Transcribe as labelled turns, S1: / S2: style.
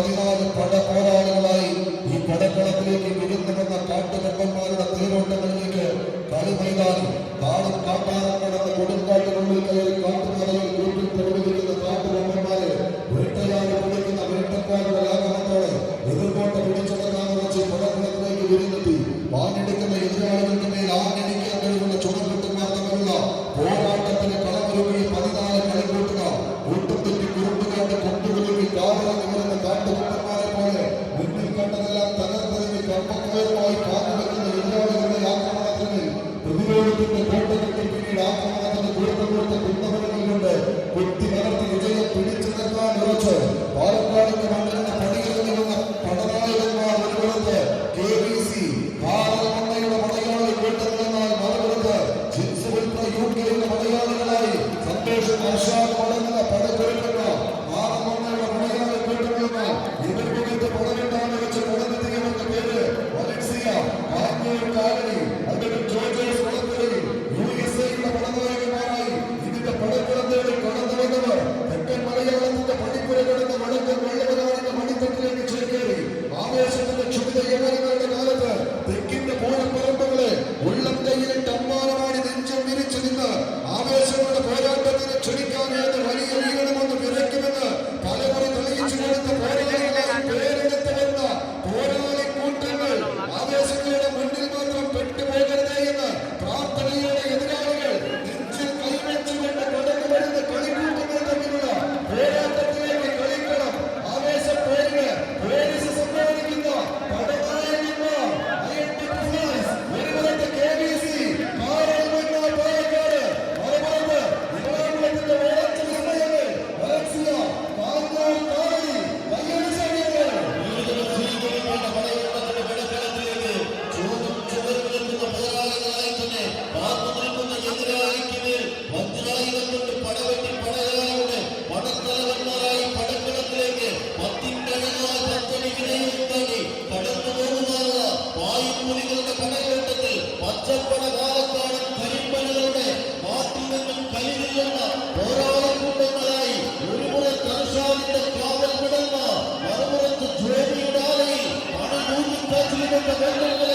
S1: 14 പടപോരാളികളായി ഈ പടക്കളത്തിലേക്ക് വിരുന്നുവന്ന കാട്ടുകൊമ്പന്മാരുടെ തേരോട്ടങ്ങളിലേക്ക് കളിമൈതാനം കാടും കാട്ടാനം കടന്ന് കൊടുങ്കാട്ടിനുള്ളിൽ കയറി കാട്ടുമലയിൽ കൂട്ടിൽ തെളിവിരിക്കുന്ന കാട്ടുകൊമ്പന്മാരെ വേട്ടയാടി പിടിക്കുന്ന വേട്ടക്കാരുടെ ആഗമനത്തോടെ എതിർകോട്ട പിടിച്ചടക്കാതെ വെച്ച് പടക്കളത്തിലേക്ക് വിരുന്നെത്തി വാങ്ങെടുക്കുന്ന എതിരാളികളുടെ മേൽ ആഞ്ഞടിക്കാൻ കഴിവുള്ള ചുമപ്പെട്ടുമാർ തമ്മിലുള്ള പോരാട്ടത്തിന് കളമൊരുങ്ങി 14 കളിക്കൂട്ടുകാർ കൂട്ടത്തെറ്റി കുറുമ്പുകാരുടെ കൊണ്ടുകൊടുക്കി കാവല നിമിരുന്ന കാട്ടുകൊമ്പന്മാരെ പോലെ മുന്നിൽ കണ്ടതെല്ലാം തകർത്തതിന് കർമ്മക്കയറുമായി കാത്തുവെക്കുന്ന എതിരാളികളുടെ ആക്രമണത്തിന് പ്രതിരോധത്തിന്റെ കോട്ടകെട്ടി പിന്നീട് ആക്രമണത്തിന് കൊടുത്ത കുന്നവരങ്ങൾ കൊണ്ട് കുത്തി വളർത്തി വിജയം പിടിച്ചു നിർത്താൻ ഉറച്ച് പാലക്കാടിന്റെ മണ്ണിന്റെ പണികളിലുള്ള പടനായകന്മാർ ഒരുപുറത്ത് KVC ഭാരതമണ്ണയുടെ മലയാളി കൂട്ടത്തിലെന്നാൽ മറുപുറത്ത് ജിൻസുവിൽത്ത UK-യുടെ മലയാളികളായി സന്തോഷം അർഷാദ് പടങ്ങുന്ന പടക്കുറിക്കുന്ന ഭാരതമണ്ണയുടെ മലയാളി കൂട്ടത്തിലെന്നാൽ ഇവർക്കുമൊക്കെ പടവിട്ടാണ് വെച്ച് പടമെത്തിക്കുമെന്ന പേര് വലൻസിയ കാഞ്ഞൂർ കാലടി അല്ലെങ്കിൽ ജോർജേഴ്സ് പടത്തിലയിൽ USA-യുടെ പടനായകന്മാരായി ഇതിന്റെ പടക്കുളത്തേക്ക് കടന്നു വന്നവർ തെക്കൻ മലയാളത്തിന്റെ പണിപ്പുര കിടന്ന വടക്കൻ വെള്ളവനാടിന്റെ മണിത്തട്ടിലേക്ക് ചേക്കേറി ആവേശത്തിന്റെ ക്ഷുഭിതയവരുടെ കാലത്ത് തെക്കിന്റെ പൂരപ്പറമ്പുകളെ ഉള്ളം കൈയിലിട്ട് അമ്മാനമാടി നെഞ്ചം വിരിച്ചു നിന്ന് ആവേശങ്ങളുടെ പോരാട്ടത്തിന് ക്ഷണിക്കാൻ ഏത് വലിയ വീരണമെന്ന് വിറയ്ക്കുമെന്ന് പലമുறை തെളിയിച്ചു കൊടുത്ത പോരാളികളായി പേരെടുത്ത് വന്ന പോരാളി കൂട്ടങ്ങൾ ആവേശങ്ങളുടെ മുന്നിൽ മാത്രം പെട്ടുപോകരുതേ എന്ന് പ്രാർത്ഥനയുടെ എതിരാളികൾ നെഞ്ചിൽ കൈവച്ചുകൊണ്ട് കടന്നു വരുന്ന കളിക്കൂട്ടങ്ങൾ തമ്മിലുള്ള പോരാട്ടത്തിലേക്ക് കളിക്കണം ആവേശ പേരിന് പോലീസ് സമ്മാനിക്കുന്ന പടനായകന്മാർ ഒരുപുറത്ത് KVC പാലക്കാട് മറുപുറത്ത് ഇബ്രാഹിമത്തിന്റെ വേളത്തിൽ സമയങ്ങൾ വലൻസിയ കാഞ്ഞൂർ കാലടി
S2: പച്ചപ്പട കാലക്കാടൻ കരിമ്പനുകളുടെ നാട്ടിൽ നിന്നും കലിവില്ലെന്ന പോരാളക്കൂട്ടങ്ങളായി ഒരുപുറത്ത് അർഷാദിന്റെ കാവൽ വിടന്ന മറുപുറത്ത് ജ്യോതിയുടെ ആലയിൽ പണി മൂന്നിക്കാച്ചിലിന്റെ ബന്ധങ്ങളെ